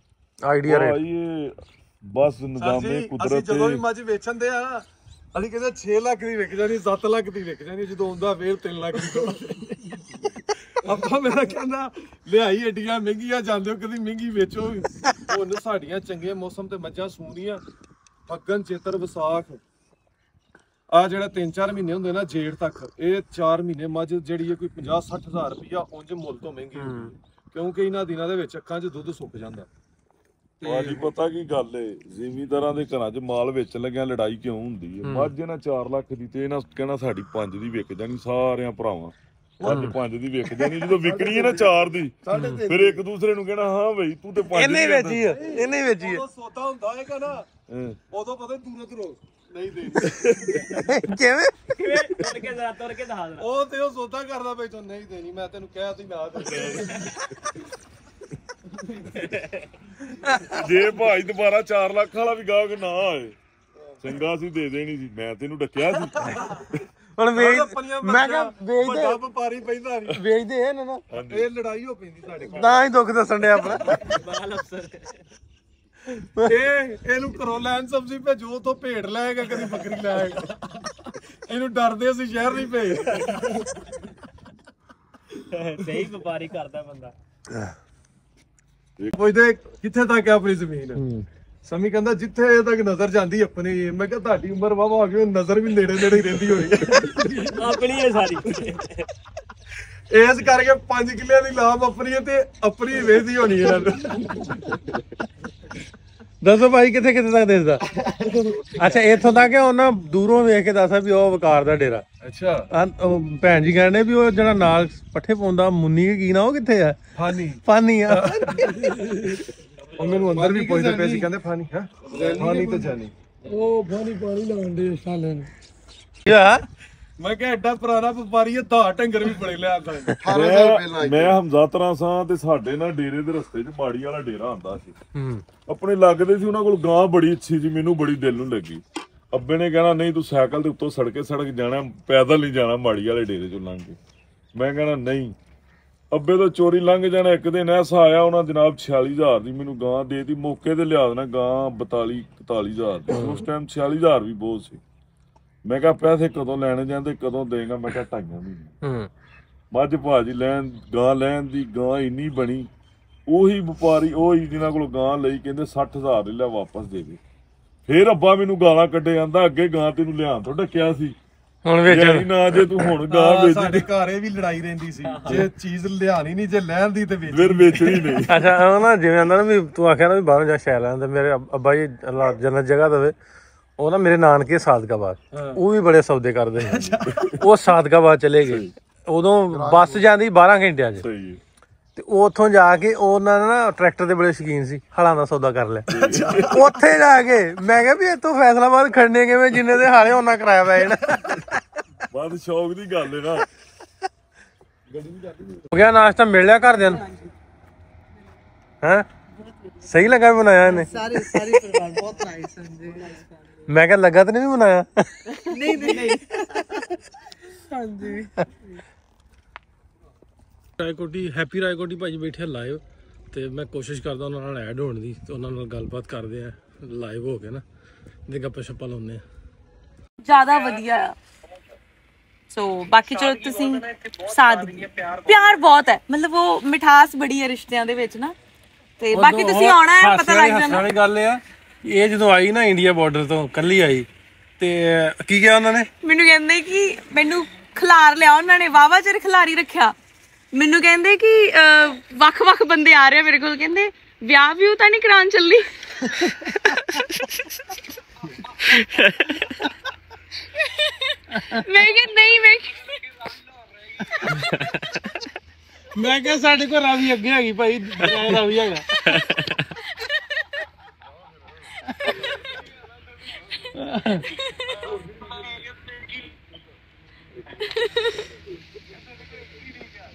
ਆਈਡੀਆ ਰੇਟ? ਭਾਈ ਇਹ ਬਸ ਨਿਜ਼ਾਮੇ ਅਸੀਂ ਕੁਦਰਤ ਜਦੋਂ ਵੀ ਮੱਝ ਵੇਚਣ ਦੇ ਆ ਅਸੀਂ ਕਹਿੰਦੇ 6 ਲੱਖ ਦੀ ਵਿਕ ਜਾਣੀ, 7 ਲੱਖ ਦੀ ਵਿਕ ਜਾਣੀ, ਜਦੋਂ ਆਉਂਦਾ ਫੇਰ 3 ਲੱਖ ਦੀ। ਆਪਾਂ ਮੇਰਾ ਕਹਿੰਦਾ ਲਿਆਈ ਏਡੀਆਂ ਮਹਿੰਗੀਆਂ ਜਾਂਦੇ ਹੋ ਕਦੀ ਮਹਿੰਗੀ ਵੇਚੋ। ਹੁਣ ਸਾਡੀਆਂ ਚੰਗੇ ਮੌਸਮ ਤੇ ਮੱਝਾਂ ਸੂਣੀਆਂ ਫੱਗਣ ਚੇਤਰ ਵਿਸਾਖ ਆ ਜਿਹੜਾ 3-4 ਮਹੀਨੇ ਹੁੰਦੇ ਨਾ ਜੇਠ ਤੱਕ, ਇਹ 4 ਮਹੀਨੇ ਮੱਝ ਜਿਹੜੀ ਹੈ ਕੋਈ 50-60 ਹਜ਼ਾਰ ਰੁਪਇਆ ਉਂਝ ਮੁੱਲ ਤੋਂ ਮਹਿੰਗੀ ਹੁੰਦੀ ਹੈ, ਕਿਉਂਕਿ ਇਹਨਾਂ ਦਿਨਾਂ ਦੇ ਵਿੱਚ ਅੱਖਾਂ 'ਚ ਦੁੱਧ ਸੁੱਕ ਜਾਂਦਾ। ਭਾਜੀ ਪਤਾ ਕੀ ਗੱਲ ਏ, ਜ਼ਿਮੀਂਦਾਰਾਂ ਦੇ ਘਰਾਂ 'ਚ ਮਾਲ ਵੇਚਣ ਲੱਗਿਆ ਲੜਾਈ ਕਿਉਂ ਹੁੰਦੀ ਏ? ਮੱਝ ਇਹਨਾਂ 4 ਲੱਖ ਦੀ ਤੇ ਇਹਨਾਂ ਕਹਿਣਾ ਸਾਡੀ 5 ਦੀ ਵਿਕ ਜਾਣੀ ਸਾਰਿਆਂ ਭਰਾਵਾਂ। ਅੱਜ 5 ਦੀ ਵਿਕ ਜਾਣੀ, ਜਦੋਂ ਵਿਕਣੀ ਹੈ ਨਾ 4 ਦੀ ਫਿਰ ਇੱਕ ਦੂਸਰੇ ਨੂੰ ਕਹਿਣਾ ਹਾਂ ਬਈ ਤੂੰ ਤੇ 5 ਇਹਨੇ ਵੇਚੀ ਆ, ਇਹਨੇ ਵੇਚੀ ਆ। ਉਦੋਂ ਸੌਦਾ ਹੁੰਦਾ ਹੈਗਾ ਨਾ, ਉਦੋਂ ਪਤਾ ਦੂਰੋਂ ਨਹੀਂ ਦੇਣੀ। ਕਿਵੇਂ ਤੁਰ ਕੇ ਦਿਖਾ ਦੇਣਾ। ਉਹ ਤੇ ਉਹ ਸੌਦਾ ਕਰਦਾ ਬਈ ਤੂੰ ਨਹੀਂ ਦੇਣੀ, ਮੈਂ ਤੈਨੂੰ ਕਿਹਾ ਸੀ ਨਾ ਦੇ। ਜੇ ਭਾਈ ਦੁਬਾਰਾ 4 ਲੱਖ ਵਾਲਾ ਵੀ ਗਾਹਕ ਨਾ ਆਏ ਚੰਗਾ ਸੀ ਦੇ ਦੇਣੀ ਸੀ, ਮੈਂ ਤੈਨੂੰ ਡੱਕਿਆ ਸੀ। ਹੁਣ ਵੇਚ ਮੈਂ ਕਿਹਾ ਵੱਡਾ ਵਪਾਰੀ ਪੈਂਦਾ ਨਹੀਂ, ਵੇਚਦੇ ਇਹ ਨਾ ਇਹ ਲੜਾਈ ਹੋ ਪੈਂਦੀ ਸਾਡੇ ਕੋਲ। ਤਾਂ ਹੀ ਦੁੱਖ ਦੱਸਣ ਡਿਆ ਆਪਣਾ। ਬਾਲ ਅਫਸਰ ਇਹਨੂੰ ਘਰੋਂ ਲੈਣ ਸਬਜ਼ੀ ਭੇਜੋ, ਉਥੋਂ ਭੇਡ ਲਾਏਗਾ, ਕਦੀ ਬੱਕਰੀ ਲਾਏਗਾ। ਇਹਨੂੰ ਡਰਦੇ ਅਸੀਂ ਸ਼ਹਿਰ ਨਹੀਂ ਭੇਜ। ਸਹੀ ਵਪਾਰੀ ਕਰਦਾ ਬੰਦਾ। ਪੁੱਛਦੇ ਕਿੱਥੇ ਤੱਕ ਹੈ ਆਪਣੀ ਜ਼ਮੀਨ? ਸਮੀ ਕਹਿੰਦਾ ਜਿੱਥੇ ਤੱਕ ਨਜ਼ਰ ਜਾਂਦੀ ਆਪਣੀ। ਮੈਂ ਕਿਹਾ ਤੁਹਾਡੀ ਉਮਰ ਵਾਵਾ ਆ ਗਈ, ਨਜ਼ਰ ਵੀ ਨੇੜੇ ਨੇੜੇ ਹੀ ਰਹਿੰਦੀ ਹੋਣੀ। ਆਪਣੀ ਹੈ ਸਾਰੀ। ਇਸ ਕਰਕੇ 5 ਕਿੱਲਿਆਂ ਦੀ ਲਾਭ ਆਪਣੀ ਹੈ ਤੇ ਆਪਣੀ ਵੇਚਦੀ ਹੋਣੀ ਇਹਨਾਂ ਨੂੰ। ਦੱਸੋ ਭਾਈ ਕਿੱਥੇ ਕਿੱਥੇ ਤੱਕ ਦਿਸਦਾ? ਅੱਛਾ ਇੱਥੋਂ ਤੱਕ ਉਹਨਾਂ ਦੂਰੋਂ ਵੇਖ ਕੇ ਦੱਸਿਆ ਵੀ ਉਹ ਵਕਾਰ ਦਾ ਡੇਰਾ। ਅੱਛਾ ਭੈਣ ਜੀ ਕਹਿੰਦੇ ਵੀ ਉਹ ਜਿਹੜਾ ਨਾਲ ਪੱਠੇ ਪਾਉਂਦਾ ਮੁੰਨੀ ਕੀ ਨਾ, ਉਹ ਕਿੱਥੇ ਆ? ਫਾਨੀ ਆ। ਉਹ ਮੈਨੂੰ ਅੰਦਰ ਵੀ ਪੁੱਛਦੇ ਪਏ ਸੀ, ਕਹਿੰਦੇ ਫਾਨੀ ਹੈ ਫਾਨੀ ਤੇ ਜਾਨੀ। ਉਹ ਫਾਨੀ ਪਾਣੀ ਲਾਉਣ ਦੇ ਸਾਲੇ ਨੂੰ। ਯਾ ਮੈਂ ਕਿਹਾ ਐਡਾ ਪੁਰਾਣਾ ਵਪਾਰੀ ਹੈ, ਧਾ ਢੰਗਰ ਵੀ ਬੜੇ ਲਿਆ ਸਕਦੇ। ਮੈਂ ਹਮਜ਼ਾਤਰਾ ਸਾਂ ਤੇ ਸਾਡੇ ਨਾਲ ਡੇਰੇ ਦੇ ਰਸਤੇ 'ਚ ਮਾੜੀ ਵਾਲਾ ਡੇਰਾ ਆਉਂਦਾ ਸੀ। ਆਪਣੇ ਲੱਗਦੇ ਸੀ, ਉਹਨਾਂ ਕੋਲ ਗਾਂ ਬੜੀ ਅੱਛੀ ਸੀ, ਮੈਨੂੰ ਬੜੀ ਦਿਲ ਨੂੰ ਲੱਗੀ। ਅੱਬੇ ਨੇ ਕਹਿਣਾ ਨਹੀਂ ਤੂੰ ਸਾਈਕਲ ਦੇ ਉੱਤੋਂ ਸੜਕ ਜਾਣਾ, ਪੈਦਲ ਨਹੀਂ ਜਾਣਾ ਮਾੜੀ ਵਾਲੇ ਡੇਰੇ 'ਚੋਂ ਲੰਘ ਕੇ। ਮੈਂ ਕਹਿਣਾ ਨਹੀਂ। ਅੱਬੇ ਤੋਂ ਚੋਰੀ ਲੰਘ ਜਾਣਾ। ਇੱਕ ਦਿਨ ਐਸਾ ਆਇਆ, ਉਹਨਾਂ ਜਨਾਬ 46,000 ਦੀ ਮੈਨੂੰ ਗਾਂ ਦੇਤੀ, ਮੌਕੇ ਤੇ ਲਿਆ ਦੇਣਾ ਗਾਂ 42-41,000 ਦੀ। ਉਸ ਟਾਈਮ 46,000 ਵੀ ਬਹੁਤ ਸੀ। ਮੈਂ ਕਿਹਾ ਪੈਸੇ ਕਦੋਂ ਲੈਣੇ ਜਾਂਦੇ, ਕਦੋਂ ਦੇਗਾ? ਮੈਂ ਕਿਹਾ 2.5 ਮਹੀਨੇ। ਮੱਝ ਭਾਜੀ ਗਾਂ ਲੈਣ ਦੀ ਗਾਂ ਇੰਨੀ ਬਣੀ, ਉਹੀ ਵਪਾਰੀ ਉਹੀ ਜਿਹਨਾਂ ਕੋਲ ਗਾਂ ਲਈ ਕਹਿੰਦੇ 60,000 ਦੀ ਲੈ ਵਾਪਸ ਦੇ ਦੇ। ਫੇਰ ਅੱਬਾ ਮੈਨੂੰ ਗਾਲਾਂ ਕੱਢੇ ਜਾਂਦਾ, ਅੱਗੇ ਗਾਂ ਤੈਨੂੰ ਲਿਆਉਣ ਤੋਂ ਡੱਕਿਆ ਸੀ, ਹੁਣ ਵੇਚਣੀ ਨਾ ਜੇ ਤੂੰ ਹੁਣ ਗਾਂ ਵੇਚ। ਸਾਡੇ ਘਰ ਇਹ ਵੀ ਲੜਾਈ ਰਹਿੰਦੀ ਸੀ, ਜੇ ਚੀਜ਼ ਲਿਆਣੀ ਨਹੀਂ, ਜੇ ਲੈਣ ਦੀ ਤੇ ਫਿਰ ਵੇਚਣੀ ਨਹੀਂ। ਅੱਛਾ ਉਹ ਨਾ ਜਿਵੇਂ ਆਂਦਾ ਨਾ ਵੀ ਤੂੰ ਆਖਿਆ ਨਾ ਵੀ ਬਾਹਰੋਂ ਜਾ ਸ਼ਹਿਰ ਲੈਣ, ਤੇ ਮੇਰੇ ਅੱਬਾ ਜੀ ਅੱਲਾ ਜੰਨਤ ਜਗ੍ਹਾ ਦੇਵੇ, ਉਹ ਨਾ ਮੇਰੇ ਨਾਨਕੇ ਸਾਦਕਾਬਾਦ, ਉਹ ਵੀ ਬੜੇ ਸੌਦੇ ਕਰਦੇ ਸੀ। ਉਹ ਸਾਦਕਾਬਾਦ ਚਲੇ ਗਏ, ਉਦੋਂ ਬੱਸ ਜਾਂਦੀ 12 ਘੰਟਿਆਂ 'ਚ। ਸਹੀ। ਤੇ ਉੱਥੋਂ ਜਾ ਕੇ ਉਹਨਾਂ ਨੇ ਨਾ ਟਰੈਕਟਰ ਦੇ ਬੜੇ ਸ਼ੌਕੀਨ ਸੀ, ਹਲਾਂ ਦਾ ਸੌਦਾ ਕਰ ਲਿਆ। ਉੱਥੇ ਜਾ ਕੇ ਮੈਂ ਕਿਹਾ ਵੀ ਇੱਥੋਂ ਫੈਸਲਾਬਾਦ ਖੜਨੇ ਕਿਵੇਂ, ਜਿੰਨੇ ਦੇ ਹਾਲੇ ਉਹਨਾਂ ਕਰਾਇਆ ਪੈ ਜਾਣਾ। ਬਾਅਦ ਸ਼ੌਕ ਦੀ ਗੱਲ ਹੈ ਨਾ। ਹੋ ਗਿਆ ਨਾਸ਼ਤਾ, ਮਿਲ ਲਿਆ ਘਰਦਿਆਂ ਨੂੰ? ਹੈਂ ਸਹੀ ਲੱਗਾ ਵੀ ਬਣਾਇਆ ਇਹਨੇ? ਸਾਰੇ ਪਰਿਵਾਰ ਬਹੁਤ ਨਾਈਸ ਹਨ ਜੀ। ਮੈਂ ਕਿਹਾ ਲੱਗਾ ਤਾਂ ਨਹੀਂ ਵੀ ਬਣਾਇਆ? ਨਹੀਂ ਹਾਂਜੀ। ਰਾਏਕੋਟੀ ਹੈਪੀ ਰਾਏਕੋਟੀ ਭਾਜੀ ਬੈਠੇ ਲਾਈਵ, ਤੇ ਮੈਂ ਕੋਸ਼ਿਸ਼ ਕਰਦਾ ਉਹਨਾਂ ਨਾਲ ਐਡ ਹੋਣ ਦੀ, ਤੇ ਉਹਨਾਂ ਨਾਲ ਗੱਲਬਾਤ ਕਰਦੇ ਆ ਲਾਈਵ ਹੋ ਕੇ ਨਾ, ਤੇ ਗੱਪਾਂ ਛੱਪਾਂ ਲਾਉਂਦੇ ਆ। ਜ਼ਿਆਦਾ ਵਧੀਆ ਆ। ਸੋ ਬਾਕੀ ਚਲੋ ਤੁਸੀਂ ਸਾਦਗੀ ਪਿਆਰ ਬਹੁਤ ਹੈ, ਮਤਲਬ ਉਹ ਮਿਠਾਸ ਬੜੀ ਹੈ ਰਿਸ਼ਤਿਆਂ ਦੇ ਵਿੱਚ ਨਾ। ਤੇ ਬਾਕੀ ਤੁਸੀਂ ਆਉਣਾ ਹੈ, ਪਤਾ ਲੱਗ ਜਾਣਾ। ਵਾਲੀ ਗੱਲ ਆ, ਇਹ ਜਦੋਂ ਆਈ ਨਾ ਇੰਡੀਆ ਬਾਰਡਰ ਤੋਂ ਕੱਲੀ ਆਈ, ਤੇ ਕੀ ਕਿਹਾ ਉਹਨਾਂ ਨੇ? ਮੈਨੂੰ ਕਹਿੰਦੇ ਕਿ ਮੈਨੂੰ ਖਿਲਾਰ ਲਿਆ ਉਹਨਾਂ ਨੇ, ਵਾਵਾ ਚਿਰ ਖਿਲਾਰੀ ਰੱਖਿਆ। ਮੈਨੂੰ ਕਹਿੰਦੇ ਕਿ ਵੱਖ-ਵੱਖ ਬੰਦੇ ਆ ਰਹੇ ਮੇਰੇ ਕੋਲ, ਕਹਿੰਦੇ ਵਿਆਹ ਵੀ ਤਾਂ ਨਹੀਂ ਕਰਾਉਣ ਚੱਲੀ। ਮੈਂ ਕਿਹਾ ਨਹੀਂ, ਮੈਂ ਕਿਹਾ ਸਾਡੇ ਕੋਲ ਰਾਵੀ ਅੱਗੇ ਹੈਗੀ ਭਾਈ, ਰਾਵੀ ਹੈਗਾ।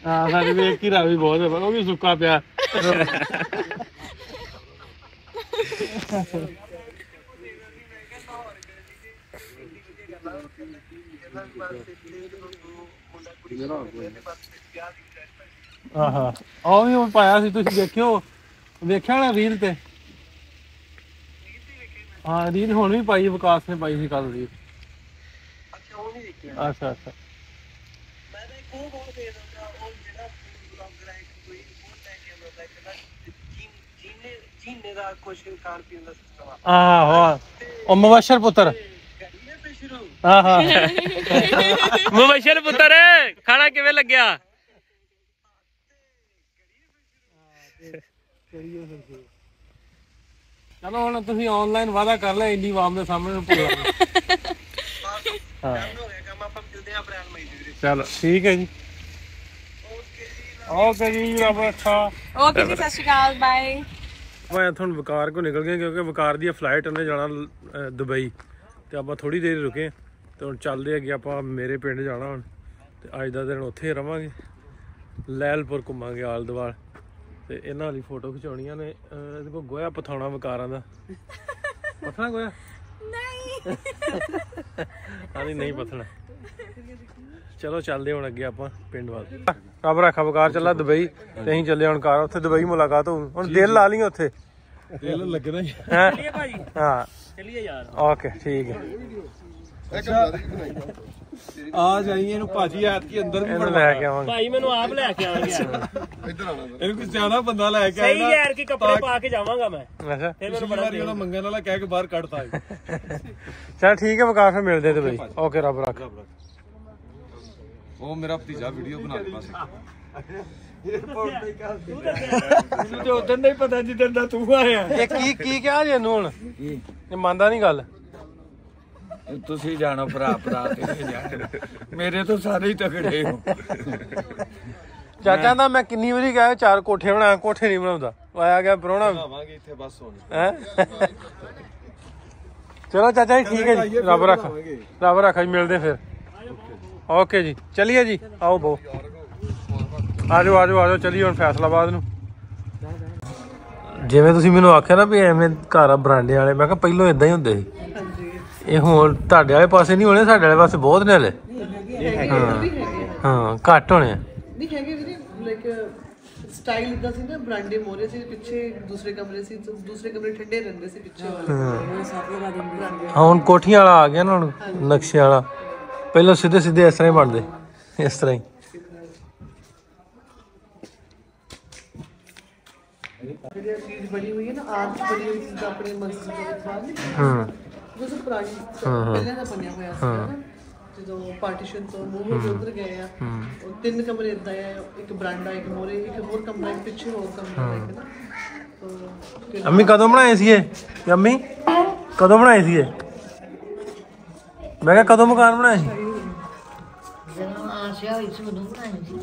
ਹਾਂ ਸਾਡੇ ਵੇਖ ਕੀ ਰਾਵੀ ਬਹੁਤ ਹੈ, ਉਹ ਵੀ ਸੁੱਕਾ ਪਿਆ। ਆਹਾ ਉਹ ਵੀ ਪਾਇਆ ਸੀ, ਤੁਸੀਂ ਦੇਖਿਓ, ਵੇਖਿਆ ਨਾ ਰੀਲ ਤੇ? ਹਾਂ ਰੀਲ ਹੁਣ ਵੀ ਪਾਈ, ਵਿਕਾਸ ਨੇ ਪਾਈ ਸੀ ਕੱਲ ਰੀਲ। ਅੱਛਾ ਅੱਛਾ। ਆਹੋ ਉਹ ਮੁਬਸ਼ਰ ਪੁੱਤਰ। ਹਾਂ ਹਾਂ ਮੁਬਸ਼ਰ ਪੁੱਤਰ, ਖਾਣਾ ਕਿਵੇਂ ਲੱਗਿਆ? ਚਲੋ ਹੁਣ ਤੁਸੀਂ ਆਨਲਾਈਨ ਵਾਅਦਾ ਕਰ ਲਿਆ ਇੰਨੀ ਆਵਾਮ ਦੇ ਸਾਹਮਣੇ ਨੂੰ ਭੁੱਲ ਹਾਂ ਚਲੋ ਠੀਕ ਹੈ ਜੀ ਓਕੇ ਜੀ ਰੱਬ ਰੱਖਾ ਓਕੇ ਜੀ ਸਤਿ ਸ਼੍ਰੀ ਅਕਾਲ ਬਾਏ। ਮੈਂ ਇੱਥੋਂ ਵਕਾਰ ਕੋ ਨਿਕਲ ਗਏ ਕਿਉਂਕਿ ਵਕਾਰ ਦੀ ਫਲਾਈਟ ਉਹਨੇ ਜਾਣਾ ਦੁਬਈ ਤੇ ਆਪਾਂ ਥੋੜੀ ਦੇਰ ਰੁਕੇ ਤੇ ਹੁਣ ਚੱਲਦੇ ਅੱਗੇ ਆਪਾਂ ਮੇਰੇ ਪਿੰਡ ਜਾਣਾ ਹੁਣ ਤੇ ਅੱਜ ਦਾ ਦਿਨ ਉੱਥੇ ਰਵਾਂਗੇ ਲੈਲਪੁਰ ਘੁੰਮਾਂਗੇ ਆਲ ਦੁਆਲ ਤੇ ਇਹਨਾਂ ਦੀ ਫੋਟੋ ਖਿਚਾਉਣੀਆਂ ਨੇ ਇਹਦੇ ਕੋਲ ਗੋਇਆ ਪਥਾਉਣਾ ਵਕਾਰਾਂ ਦਾ ਪਥਣਾ ਗੋਇਆ ਨਹੀਂ ਆਂਦੀ ਨਹੀਂ ਪਥਣਾ ਚਲੋ ਚੱਲਦੇ ਹੁਣ ਅੱਗੇ ਆਪਾਂ ਪਿੰਡ ਵੱਲ ਰੱਬ ਰੱਖਾ ਵਕਾਰ ਚੱਲਾ ਦੁਬਈ ਤੇ ਅਸੀਂ ਚੱਲੇ ਹੁਣ ਕਾਰ ਉੱਥੇ ਦੁਬਈ ਮੁਲਾਕਾਤ ਹੋਊ ਹੁਣ ਦਿਲ ਲਾ ਲਈ ਉੱਥੇ ਦਿਲ ਲੱਗਣਾ ਹੀ ਚੱਲੀਏ ਭਾਜੀ ਹਾਂ ਚੱਲੀਏ ਯਾਰ ਓਕੇ ਠੀਕ ਹੈ ਆ ਜਾਈਏ ਇਹਨੂੰ ਭਾਜੀ ਐਤਕੀ ਅੰਦਰ ਵੀ ਇਹਨੂੰ ਲੈ ਕੇ ਆਵਾਂਗੇ ਭਾਈ ਮੈਨੂੰ ਆਪ ਲੈ ਕੇ ਆਵਾਂਗੇ ਇੱਧਰ ਆਣਾ ਇਹਨੂੰ ਕੋਈ ਸਿਆਣਾ ਬੰਦਾ ਲੈ ਕੇ ਸਹੀ ਯਾਰ ਕੀ ਕੱਪੜੇ ਪਾ ਕੇ ਜਾਵਾਂਗਾ ਮੈਂ ਅੱਛਾ ਫਿਰ ਮੈਨੂੰ ਬੜਾ ਉਹਦਾ ਮੰਗਣ ਵਾਲਾ ਕਹਿ ਕੇ ਬਾਹਰ ਕੱਢਤਾ ਚਲ ਠੀਕ ਹੈ ਵਕਾਰ ਫਿਰ ਮਿਲਦੇ ਦੁਬਈ ਓਕੇ ਰੱਬ ਰੱਖ ਉਹ ਮੇਰਾ ਭਤੀਜਾ ਵੀਡੀਓ ਬਣਾ ਕੇ ਪਾਸੇ ਮੈਨੂੰ ਤੇ ਉਦੋਂ ਦਾ ਹੀ ਪਤਾ ਜਿੱਦਣ ਦਾ ਤੂੰ ਆਇਆ ਇਹ ਕੀ ਕਿਹਾ ਜੀ ਇਹਨੂੰ ਹੁਣ ਇਹ ਮੰਨਦਾ ਨਹੀਂ ਗੱਲ ਤੁਸੀਂ ਜਾਣੋ ਭਰਾ ਮੇਰੇ ਤੋਂ ਸਾਰੇ ਹੀ ਤਕੜੇ ਹੋ ਚਾਚਾ ਦਾ ਮੈਂ ਕਿੰਨੀ ਵਾਰੀ ਕਿਹਾ 4 ਕੋਠੇ ਬਣਾ ਕੋਠੇ ਨਹੀਂ ਬਣਾਉਂਦਾ ਆਇਆ ਗਿਆ ਪ੍ਰਾਹੁਣਾ ਬਣਾਵਾਂਗੇ ਇੱਥੇ ਬਸ ਹੁਣ ਹੈ ਚਲੋ ਚਾਚਾ ਜੀ ਠੀਕ ਹੈ ਜੀ ਰੱਬ ਰੱਖਾ ਜੀ ਮਿਲਦੇ ਫਿਰ ਓਕੇ ਜੀ ਚਲਿਏ ਜੀ ਆਓ ਬੋ ਆਜੋ ਚਲੀਏ ਹੁਣ ਫੈਸਲਾਬਾਦ ਨੂੰ ਜਿਵੇਂ ਤੁਸੀਂ ਮੈਨੂੰ ਆਖਿਆ ਨਾ ਵੀ ਐਵੇਂ ਘਰ ਆ ਬਰਾਂਡੇ ਵਾਲੇ ਮੈਂ ਕਿਹਾ ਪਹਿਲੋਂ ਇਦਾਂ ਹੀ ਹੁੰਦੇ ਸੀ ਇਹ ਹੁਣ ਤੁਹਾਡੇ ਵਾਲੇ ਪਾਸੇ ਨਹੀਂ ਹੋਣੇ ਸਾਡੇ ਵਾਲੇ ਪਾਸੇ ਬਹੁਤ ਨੇ ਹਲੇ ਹਾਂ ਘੱਟ ਹੋਣੇ ਨਹੀਂ ਹੈਗੇ ਵੀਰੇ ਲਾਈਕ ਸਟਾਈਲ ਇਦਾਂ ਸੀ ਨਾ ਬਰਾਂਡੇ ਮੋਰੇ ਸੀ ਪਿੱਛੇ ਦੂਸਰੇ ਕਮਰੇ ਸੀ ਦੂਸਰੇ ਕਮਰੇ ਠੰਡੇ ਰਹਿੰਦੇ ਸੀ ਪਿੱਛੇ ਵਾਲੇ ਹਾਂ ਹੁਣ ਕੋਠੀਆਂ ਵਾਲਾ ਆ ਗਿਆ ਨਾ ਹੁਣ ਨਕਸ਼ੇ ਵਾਲਾ ਪਹਿਲਾਂ ਸਿੱਧੇ ਇਸ ਤਰ੍ਹਾਂ ਹੀ ਬਣਦੇ ਇਸ ਤਰ੍ਹਾਂ ਹੀ ਜਿਹੜੀ ਚੀਜ਼ ਬਣੀ ਹੋਈ ਹੈ ਨਾ ਆਰਟ ਬਣੀ ਹੋਈ ਸੀ ਆਪਣੇ ਮਸਜਿਦ ਦੇ ਬਾਹਰ ਉਹ ਸਭ ਪੁਰਾਣੀ ਪਹਿਲਾਂ ਦਾ ਬਣਿਆ ਹੋਇਆ ਸੀ ਜਦੋਂ ਪਾਰਟੀਸ਼ਨ ਤੋਂ ਮੂਵ ਉਧਰ ਗਏ ਆ ਉਹ 3 ਕਮਰੇ ਇਦਾਂ ਆ ਇੱਕ ਬਰਾਂਡਾ ਇੱਕ ਮੋਰੇ ਇੱਕ ਹੋਰ ਕਮਰਾ ਇੱਕ ਪਿੱਛੇ ਹੋਰ ਕਮਰਾ ਇੱਕ ਨਾ ਅੰਮੀ ਕਦੋਂ ਬਣਾਏ ਸੀ ਇਹ ਅੰਮੀ ਕਦੋਂ ਬਣਾਏ ਸੀ ਇਹ ਮੈਂ ਕਿਹਾ ਕਦੋਂ ਮਕਾਨ ਬਣਾਇਆ ਸੀ ਜਦੋਂ ਆਸ਼ਾ ਹੋਈ ਸੀ ਉਦੋਂ ਬਣਾਈ ਸੀ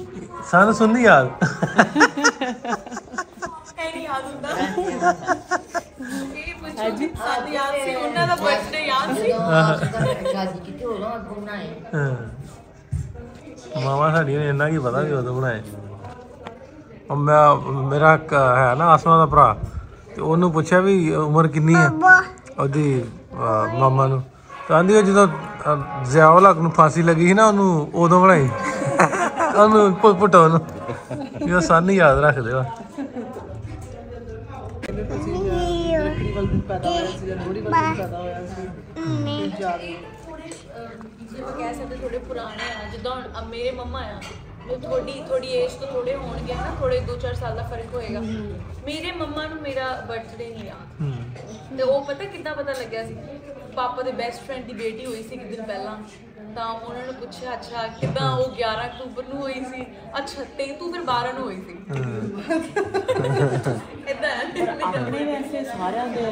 ਸਾਨੂੰ ਸੁਣਨੀ ਯਾਦ ਨਹੀਂ ਯਾਦ ਹੁੰਦਾ ਇਹ ਪੁੱਛੋ ਜੀ ਸਾਡੀ ਯਾਦ ਸੀ ਉਹਨਾਂ ਦਾ ਬਰਥਡੇ ਯਾਦ ਸੀ ਸ਼ਾਦੀ ਕੀਤੀ ਉਦੋਂ ਅੱਗੋਂ ਬਣਾਏ ਮਾਮਾ ਸਾਡੀ ਨੇ ਇੰਨਾ ਕੀ ਪਤਾ ਵੀ ਉਦੋਂ ਬਣਾਏ ਮੇਰਾ ਹੈ ਨਾ ਆਸਮਾ ਦਾ ਭਰਾ ਤੇ ਉਹਨੂੰ ਪੁੱਛਿਆ ਵੀ ਉਮਰ ਕਿੰਨੀ ਹੈ ਉਹਦੀ ਮਾਮਾ ਨੂੰ ਤਾਂ ਆਂਦੀ ਜਦੋਂ ਜ਼ਿਆਉਲ ਹਕ ਨੂੰ ਫਾਂਸੀ ਲੱਗੀ ਸੀ ਨਾ ਉਹਨੂੰ ਉਦੋਂ ਬਣਾਈ ਉਹਨੂੰ ਪੁੱਟੋ ਨੂੰ ਇਹ ਸਾਨੂੰ ਯਾਦ ਰੱਖਦੇ ਵਾ ਪੈਦਾ ਹੋਇਆ ਸੀ ਲੋਹੜੀ ਵਾਲਾ ਪੈਦਾ ਹੋਇਆ ਸੀ ਜਿਵੇਂ ਕਹਿ ਸਕਦੇ ਥੋੜੇ ਪੁਰਾਣੇ ਆ ਜਿੱਦਾਂ ਮੇਰੇ ਮੰਮਾ ਆ ਜੋ ਥੋੜੀ ਏਜ ਤੋਂ ਥੋੜੇ ਹੋਣਗੇ ਨਾ ਥੋੜੇ 2-4 ਸਾਲ ਦਾ ਫਰਕ ਹੋਏਗਾ ਮੇਰੇ ਮੰਮਾ ਨੂੰ ਮੇਰਾ ਬਰਥਡੇ ਨਹੀਂ ਯਾਦ ਤੇ ਉਹ ਪਤਾ ਲੱਗਿਆ ਸੀ ਪਾਪਾ ਦੇ ਬੈਸਟ ਫਰੈਂਡ ਦੀ ਬੇਟੀ ਹੋਈ ਸੀ ਇੱਕ ਦਿਨ ਪਹਿਲਾਂ ਤਾਂ ਉਹਨਾਂ ਨੂੰ ਪੁੱਛਿਆ ਅੱਛਾ ਕਿੱਦਾਂ ਉਹ 11 ਅਕਤੂਬਰ ਨੂੰ ਹੋਈ ਸੀ ਅੱਛਾ ਤੇ ਤੂੰ ਫਿਰ 12 ਨੂੰ ਹੋਈ ਸੀ ਇਦਾਂ ਆਪਣੇ ਵੈਸੇ ਸਾਰਿਆਂ ਦੇ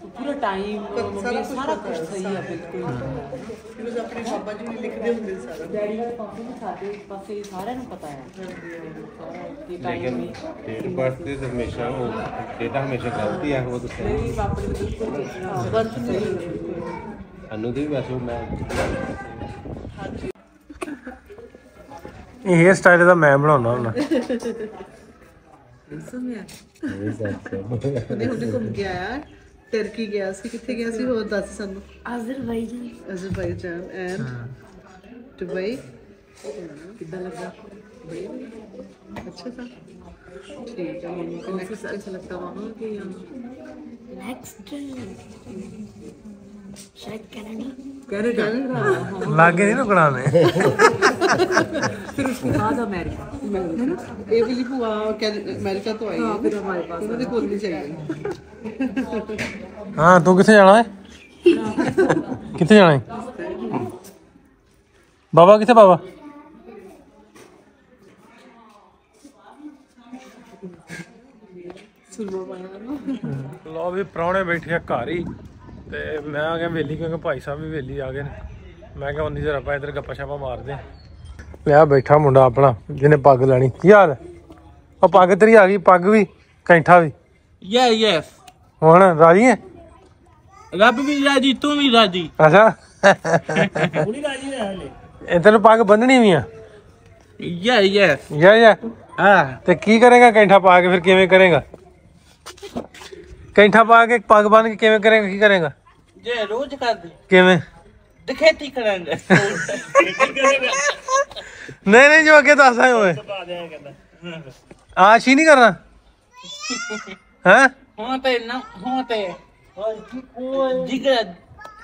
ਪੂਰਾ ਟਾਈਮ ਮੰਮੀ ਸਾਰਾ ਕੁਝ ਸਹੀ ਹੈ ਬਿਲਕੁਲ ਕਿਉਂਕਿ ਆਪਣੇ ਪਾਪਾ ਜੀ ਨੇ ਲਿਖਦੇ ਹੁੰਦੇ ਸਾਰਾ ਡੈਡੀ ਵਾਲੇ ਪਾਪਾ ਨੂੰ ਸਾਡੇ ਪਾਸੇ ਸਾਰਿਆਂ ਨੂੰ ਪਤਾ ਹੈ ਕਿ ਟਾਈਮ ਵੀ डेट बर्थ से हमेशा वो डेटा हमेशा गलती है वो तो ਮੇਰੀ ਪਾਪਾ ਨੇ ਬਿਲਕੁਲ ਬਰਥ ਨਹੀਂ अनु दी वैसे मैं ਇਹ ਹੇਅਰ ਸਟਾਈਲ ਦਾ ਮੈਂ ਬਣਾਉਣਾ ਹੁੰਦਾ ਉਹਨੇ ਘੁੰਮ ਕੇ ਆਇਆ ਟਰਕੀ ਗਿਆ ਸੀ ਕਿੱਥੇ ਗਿਆ ਸੀ ਹੋਰ ਦੱਸ ਸਾਨੂੰ ਅਜ਼ਰਬਾਈਜਾਨ ਐਂਡ ਦੁਬਈ ਕਿੱਦਾਂ ਲੱਗਾ अच्छा था ठीक है मम्मी को नेक्स्ट अच्छा लगता वहाँ के यहाँ नेक्स्ट शायद कनाडा कनाडा लागे नहीं रुकना ने फिर उसके बाद अमेरिका है ना ये वाली बुआ अमेरिका तो आई है फिर हमारे पास उन्हें कोल नहीं चाहिए हाँ तू किथे जाना है किथे जाना है बाबा किथे बाबा ਲੋ ਵੀ ਪ੍ਰਾਹੁਣੇ ਬੈਠੇ ਆ ਘਰ ਹੀ ਤੇ ਮੈਂ ਆ ਗਿਆ ਵੇਲੀ ਕਿਉਂਕਿ ਭਾਈ ਸਾਹਿਬ ਵੀ ਵੇਲੀ ਆ ਗਏ ਨੇ। ਮੈਂ ਕਿਹਾ ਉਨੀ ਦੇਰ ਆਪਾਂ ਇੱਧਰ ਗੱਪਾਂ ਛਾਪਾਂ ਮਾਰਦੇ ਆ। ਲਿਆ ਬੈਠਾ ਮੁੰਡਾ ਆਪਣਾ ਜਿਹਨੇ ਪੱਗ ਲੈਣੀ। ਕੀ ਹਾਲ ਹੈ? ਉਹ ਪੱਗ ਤੇਰੀ ਆ ਗਈ, ਪੱਗ ਵੀ ਕੈਂਠਾ ਵੀ। ਯੈਸ ਹੁਣ ਰਾਜੀ ਹੈ? ਰੱਬ ਵੀ ਰਾਜੀ, ਤੂੰ ਵੀ ਰਾਜੀ। ਅੱਛਾ ਪੂਰੀ ਰਾਜੀ ਹੈ ਹਲੇ। ਇਹ ਤੈਨੂੰ ਪੱਗ ਬੰਨਣੀ ਵੀ ਆ? ਯੈਸ ਯਾ ਹਾਂ। ਤੇ ਕੀ ਕਰੇਗਾ ਕੈਂਠਾ ਪਾ ਕੇ? ਫਿਰ ਕਿਵੇਂ ਕਰੇਗਾ ਕੈਂਠਾ ਪਾ ਕੇ? ਪੱਗ ਬੰਨ ਕੇ ਕਿਵੇਂ ਕਰੇਗਾ? ਕੀ ਕਰੇਗਾ? ਜੇ ਰੋਜ਼ ਕਰਦੇ ਕਿਵੇਂ? ਦਿਖੇਤੀ ਕਰਾਂਗੇ। ਨਹੀਂ ਜੋ ਅੱਗੇ ਦੱਸ ਆਏ ਓਏ। ਆਸ਼ ਹੀ ਨਹੀਂ ਕਰਨਾ ਹੈ? ਹੁਣ ਤੇ ਜਿਗਰ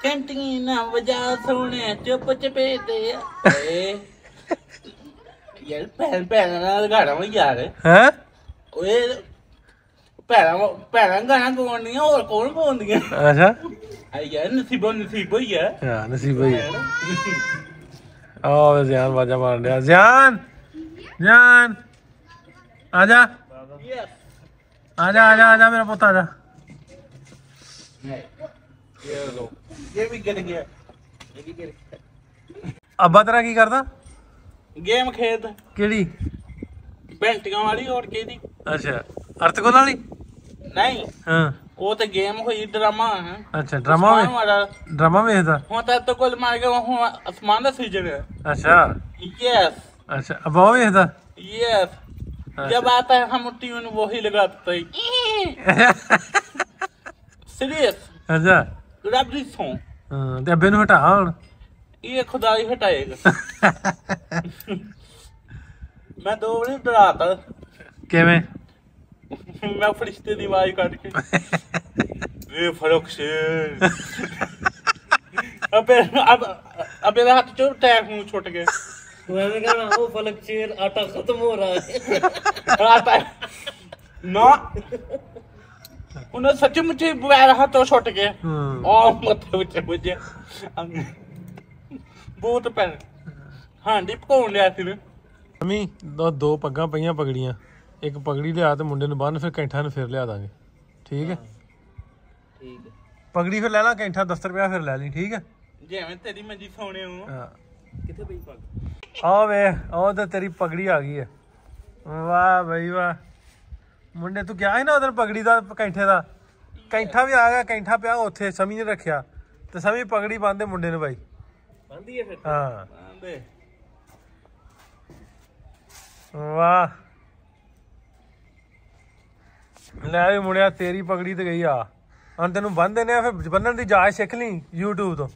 ਕੰਟੀਨ ਨਾ ਵਜਾ ਸੋਹਣੇ ਚੁੱਪ ਚਪੇ ਤੇ ਯਾਰ ਭੈਣ ਨਾਲ ਗਾਣਾ ਵੀ ਯਾਰ ਹੈ। ਓਏ ਭੈਣਾਂ ਗਾਣਾ ਗਾਉਣੀਆਂ, ਹੋਰ ਕੌਣ ਗਾਉਂਦੀਆਂ? ਅੱਛਾ ਯਾਰ ਨਸੀਬ ਹੀ ਆ। ਹਾਂ ਨਸੀਬ ਹੀ ਹੈ। ਆਹ ਜ਼ਿਆਨ ਵਾਜਾ ਮਾਰਨ ਡਿਆ। ਜ਼ਿਆਨ ਆਜਾ ਆਜਾ ਮੇਰਾ ਪੁੱਤ ਆਜਾ। ਇਹ ਵੀ ਗਿਰ ਗਿਆ। ਅੱਬਾ ਤੇਰਾ ਕੀ ਕਰਦਾ? ਗੇਮ ਖੇਡ। ਕਿਹੜੀ? ਬੈਂਟੀਆਂ ਵਾਲੀ ਹੋਰ ਕਿਹਦੀ? ਅੱਛਾ ਅਰਤਕੋਲ ਵਾਲੀ? ਨਹੀਂ ਹਾਂ ਉਹ ਤੇ ਗੇਮ ਹੋਈ ਡਰਾਮਾ ਹੈ। ਅੱਛਾ ਡਰਾਮਾ ਵੇਖਦਾ? ਹੁਣ ਤਾਂ ਅਰਤਕੋਲ ਮਾਰ ਗਿਆ, ਹੁਣ ਅਸਮਾਨ ਦਾ ਸੀਜ਼ਨ ਹੈ। ਅੱਛਾ यस अच्छा अब वो ਵੇਖਦਾ? यस जब आता है हम ट्यून वही लगाते हैं। सीरियस अच्छा रबड़ी सॉन्ग। हां ते अब्बे ਨੂੰ ਹਟਾ ਹੁਣ। ये खुदा ही हटाएगा। मैं दो बार डराता। ਕਿਵੇਂ? मैं फरिश्ते ਦੀ आवाज ਕੱਢ ਕੇ ਇਹ ਫਰਕ ਸੇ अबे हाथ चो टैग मुंह छुट गया। मैंने कहा वो फलक शेर आटा खत्म हो रहा है। आटा ना उन्हें सच्ची मुझे पैर हाथों छुट गए और मत्थे विच वजे बहुत पैर हांडी पकाउण लिया सी। ਅਮੀ ਦੋ ਪੱਗਾਂ ਪਈਆਂ ਪਗੜੀਆਂ, ਇੱਕ ਪਗੜੀ ਲਿਆ ਤੇ ਮੁੰਡੇ ਨੂੰ ਬੰਨ, ਫਿਰ ਕੈਂਠਾ ਨੂੰ ਫਿਰ ਲਿਆ ਦਾਂਗੇ। ਠੀਕ ਹੈ ठीक है। ਪਗੜੀ ਫਿਰ ਲੈ ਲਾ, ਕੈਂਠਾ 10 ਰੁਪਇਆ ਫਿਰ ਲੈ ਲਈ। ਠੀਕ ਹੈ ਜਿਵੇਂ ਤੇਰੀ ਮੰਜੀ ਸੋਹਣੇ ਹੋ। ਹਾਂ कितने बई पग? ਆ ਵੇ ਉਹ ਤੇ ਤੇਰੀ ਪਗੜੀ ਆ ਗਈ ਹੈ। ਵਾਹ ਬਈ ਵਾਹ ਮੁੰਡੇ, ਤੂੰ ਕਿਹਾ ਸੀ ਨਾ ਉਧਰ ਪਗੜੀ ਦਾ ਕੈਂਠੇ ਦਾ। ਕੈਂਠਾ ਵੀ ਆ ਗਿਆ, ਕੈਂਠਾ ਪਿਆ ਉੱਥੇ ਸਮੀ ਨੇ ਰੱਖਿਆ ਤੇ ਸਮੀ ਪਗੜੀ ਬੰਨਦੇ ਮੁੰਡੇ ਨੂੰ ਬਾਈ। बांधी है फिर? ਹਾਂ ਆਂਦੇ ਵਾਹ ਲੈ ਵੀ ਮੁੰਡਿਆ, ਤੇਰੀ ਪਗੜੀ ਤੇ ਗਈ ਆ। ਹੁਣ ਤੈਨੂੰ ਬੰਨਦੇ ਨੇ, ਫਿਰ ਬੰਨਣ ਦੀ ਜਾਚ ਸਿੱਖ ਲਈ YouTube ਤੋਂ।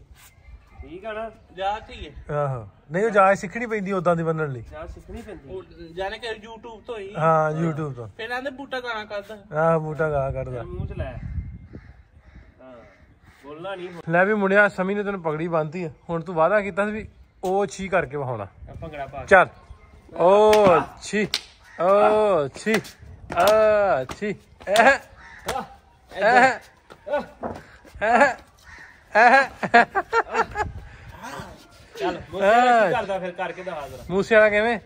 ठीक है ना? ਜਾ ਧੀਏ ਆਹੋ ਨਹੀਂ ਉਹ ਜਾਚ ਸਿੱਖਣੀ ਪੈਂਦੀ ਉਦਾਂ ਦੀ ਬੰਨਣ ਲਈ। जा सीखनी पैंदी। ਉਹ ਜਾਣੇ ਕਿ YouTube ਤੋਂ ਹੀ। ਹਾਂ YouTube ਤੋਂ। ਫਿਰ ਆਂਦੇ ਬੂਟਾ ਗਾਣਾ ਕਰਦਾ। ਆਹ ਬੂਟਾ ਗਾ ਕੱਢਦਾ। मुंह च लै। हां बोलना नहीं। ਲੈ ਵੀ ਮੁੰਡਿਆ, ਸਮੀ ਨੇ ਤੈਨੂੰ ਪਗੜੀ ਬੰਨਤੀ ਆ। ਹੁਣ ਤੂੰ ਵਾਅਦਾ ਕੀਤਾ ਸੀ ਵੀ ਉਹ ਛੀ ਕਰਕੇ ਵਿਖਾਉਣਾ। भंगड़ा पा। ਚੱਲ ਓ ਛੀ ਓ ਛੀ ਆ ਛੀ चल की करदा फिर करके दवा जरा। ਮੂਸੇ ਵਾਲਾ ਕਿਵੇਂ?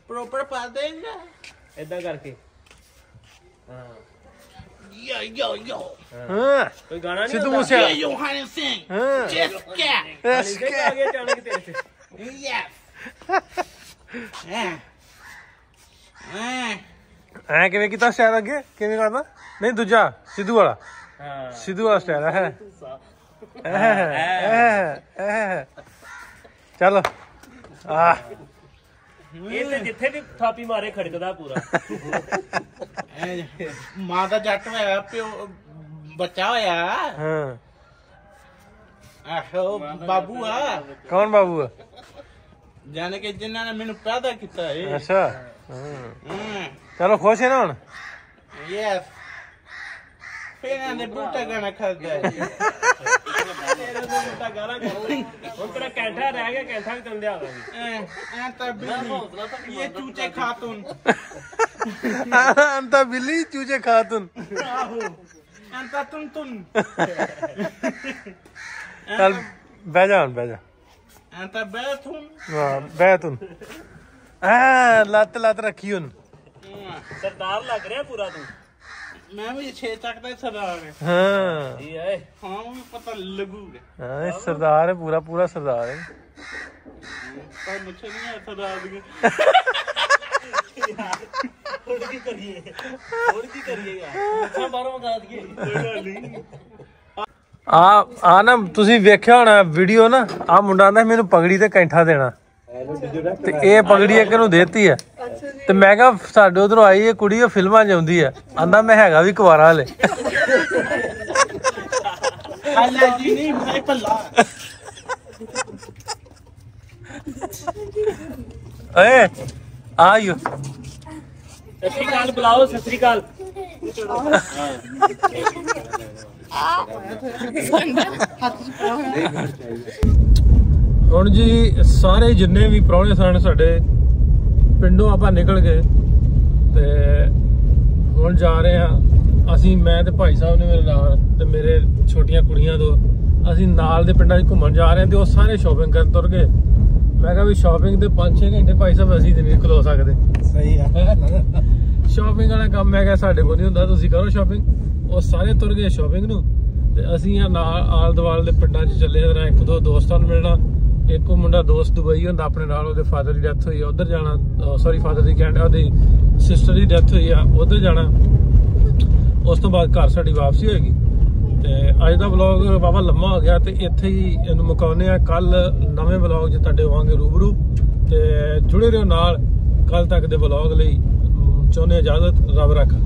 ਪ੍ਰੋਪਰ ਪਾ ਦੇਗਾ इदा करके। हां ਯੋ ਯੋ ਯੋ। ਹਾਂ कोई गाना नहीं ਸਿੱਧੂ ਮੂਸੇ ਵਾਲਾ। ਯੋ ਹਨੀ ਸਿੰਘ ਹਾਂ ਜੈਸ ਕੈ आ गया अचानक तेरे से। ਯੈਸ ਐ ਕਿਵੇਂ ਕੀਤਾ ਸਟਾਈਲ? ਅੱਗੇ ਕਿਵੇਂ ਕਰਦਾ? ਨਹੀਂ ਦੂਜਾ ਸਿੱਧੂ ਵਾਲਾ। हां ਸਿੱਧੂ ਵਾਲਾ ਸਟਾਈਲ ਹੈ। ਚਲੋ ਆ ਇਹ ਤੇ ਜਿੱਥੇ ਵੀ ਥਾਪੀ ਮਾਰੇ ਖੜਕਦਾ ਪੂਰਾ। ਮਾਂ ਦਾ ਜੱਟ ਹੋਇਆ, ਪਿਓ ਬੱਚਾ ਹੋਇਆ। ਹਾਂ ਆਹੋ ਬਾਬੂ ਆ। ਕੌਣ ਬਾਬੂ ਆ? ਜਾਣੇ ਕਿ ਜਿਨ੍ਹਾਂ ਨੇ ਮੈਨੂੰ ਪੈਦਾ ਕੀਤਾ ਹੈ। ਅੱਛਾ ਹਾਂ ਚਲੋ ਖੁਸ਼ ਹੈ ਨਾ ਹੁਣ? ਯੈਸ ਫਿਰ ਆਂਦੇ ਬੂਟਾ ਗਾਣਾ ਕਰਦਾ ਹੈ। ਤੇਰਾ ਤਾਂ ਬੂਟਾ ਗਾਣਾ ਕਰਦਾ। ਹੁਣ ਤੇਰਾ ਕੈਂਠਾ ਰਹਿ ਗਿਆ, ਕੈਂਠਾ ਵੀ ਤੈਨੂੰ ਲਿਆ ਦਾਂਗੇ। ਐ ਤਾਂ ਬਿੱਲੀ ਇਹ ਚੂਚੇ ਖਾਤੂਨ। ਅੰਤਾ ਬਿੱਲੀ ਚੂਚੇ ਖਾਤੂਨ। ਆਹੋ ਐਂਤਾ ਤੁਨ ਤੁਨ। ਚੱਲ ਬਹਿ ਜਾ ਹੁਣ, ਬਹਿ ਜਾ। ਐਂਟਾ ਬੈਥੂਨ ਹਾਂ ਬੈਤੂਨ ਆ ਲੱਤ ਰੱਖੀ ਹੁਣ ਸਰਦਾਰ ਲੱਗ ਰਿਹਾ ਪੂਰਾ ਤੂੰ ਮੈਂ ਵੀ 6 ਤੱਕ ਦਾ ਸਰਦਾਰ ਹਾਂ ਹਾਂ ਇਹ ਹੈ ਹਾਂ ਵੀ ਪਤਾ ਲੱਗੂਗਾ ਹਾਂ ਇਹ ਸਰਦਾਰ ਹੈ ਪੂਰਾ ਸਰਦਾਰ ਹੈ ਪਰ ਮੁੱਛੇ ਨਹੀਂ ਹੈ ਸਰਦਾਰ ਦੀ ਹੁਣ ਕੀ ਕਰੀਏ ਯਾਰ ਅੱਛਾ ਬਾਹਰੋਂ ਮੰਗਾ ਦਈਏ ਕੋਈ ਗੱਲ ਨਹੀਂ ਆ ਨਾ ਤੁਸੀਂ ਵੇਖਿਆ ਹੋਣਾ ਵੀਡੀਓ ਨਾ ਆ ਮੁੰਡਾ ਆਂਦਾ ਮੈਨੂੰ ਪਗੜੀ ਤੇ ਕੈਂਠਾ ਦੇਣਾ ਤੇ ਇਹ ਪਗੜੀ ਇੱਕ ਨੂੰ ਦੇਤੀ ਹੈ ਤੇ ਮੈਂ ਕਿਹਾ ਸਾਡੇ ਉਧਰੋਂ ਆਈ ਇਹ ਕੁੜੀ ਉਹ ਫਿਲਮਾਂ 'ਚ ਆਉਂਦੀ ਹੈ ਆਂਦਾ ਮੈਂ ਹੈਗਾ ਵੀ ਕੁਵਾਰਾ ਹਲੇ ਜੀ ਨਹੀਂ ਮੈਂ ਭੱਲਾ ਏ ਆਇਓ ਸਤਿ ਸ਼੍ਰੀ ਅਕਾਲ ਬੁਲਾਓ ਸਤਿ ਸ਼੍ਰੀ ਅਕਾਲ ਹੁਣ ਜੀ ਸਾਰੇ ਜਿੰਨੇ ਵੀ ਪ੍ਰਾਹੁਣੇ ਸਨ ਸਾਡੇ ਪਿੰਡੋਂ ਆਪਾਂ ਨਿਕਲ ਗਏ ਤੇ ਹੁਣ ਜਾ ਰਹੇ ਆ ਅਸੀਂ ਮੈਂ ਤੇ ਭਾਈ ਸਾਹਿਬ ਨੇ ਮੇਰੇ ਨਾਲ ਤੇ ਮੇਰੇ ਛੋਟੀਆਂ ਕੁੜੀਆਂ ਦੋ ਅਸੀਂ ਨਾਲ ਦੇ ਪਿੰਡਾਂ 'ਚ ਘੁੰਮਣ ਜਾ ਰਹੇ ਹਾਂ ਤੇ ਉਹ ਸਾਰੇ ਸ਼ਾਪਿੰਗ ਕਰਨ ਤੁਰ ਗਏ ਮੈਂ ਕਿਹਾ ਵੀ ਸ਼ਾਪਿੰਗ ਤੇ 5-6 ਘੰਟੇ ਭਾਈ ਸਾਹਿਬ ਅਸੀਂ ਤੇ ਨਹੀਂ ਖਲੋ ਸਕਦੇ ਸਹੀ ਆ ਸ਼ਾਪਿੰਗ ਵਾਲਾ ਕੰਮ ਮੈਂ ਕਿਹਾ ਸਾਡੇ ਕੋਲ ਨਹੀਂ ਹੁੰਦਾ ਤੁਸੀਂ ਕਰੋ ਸ਼ਾਪਿੰਗ ਉਹ ਸਾਰੇ ਤੁਰ ਗਏ ਸ਼ਾਪਿੰਗ ਨੂੰ ਤੇ ਅਸੀਂ ਆ ਨਾਲ ਆਲ ਦੁਆਲ ਦੇ ਪਿੰਡਾਂ 'ਚ ਚੱਲੇ ਜਰਾ ਇੱਕ ਦੋ ਦੋਸਤਾਂ ਨੂੰ ਮਿਲਣਾ ਇੱਕ ਮੁੰਡਾ ਦੋਸਤ ਦੁਬਈ ਹੁੰਦਾ ਆਪਣੇ ਨਾਲ ਉਹਦੇ ਫਾਦਰ ਦੀ ਡੈਥ ਹੋਈ ਆ ਉਧਰ ਜਾਣਾ ਸੌਰੀ ਫਾਦਰ ਦੀ ਕਹਿੰਦਾ ਉਹਦੀ ਸਿਸਟਰ ਦੀ ਡੈਥ ਹੋਈ ਆ ਉਧਰ ਜਾਣਾ ਉਸ ਤੋਂ ਬਾਅਦ ਘਰ ਸਾਡੀ ਵਾਪਸੀ ਹੋਏਗੀ ਤੇ ਅੱਜ ਦਾ ਵਲੌਗ ਬਾਬਾ ਲੰਮਾ ਹੋ ਗਿਆ ਤੇ ਇੱਥੇ ਹੀ ਇਹਨੂੰ ਮੁਕਾਉਂਦੇ ਆ ਕੱਲ ਨਵੇਂ ਵਲੌਗ 'ਚ ਤੁਹਾਡੇ ਆਵਾਂਗੇ ਰੂਬਰੂ ਤੇ ਜੁੜੇ ਰਹੋ ਨਾਲ ਕੱਲ ਤੱਕ ਦੇ ਵਲੌਗ ਲਈ ਚਾਹੁੰਦੇ ਇਜਾਜ਼ਤ ਰੱਬ ਰੱਖਾ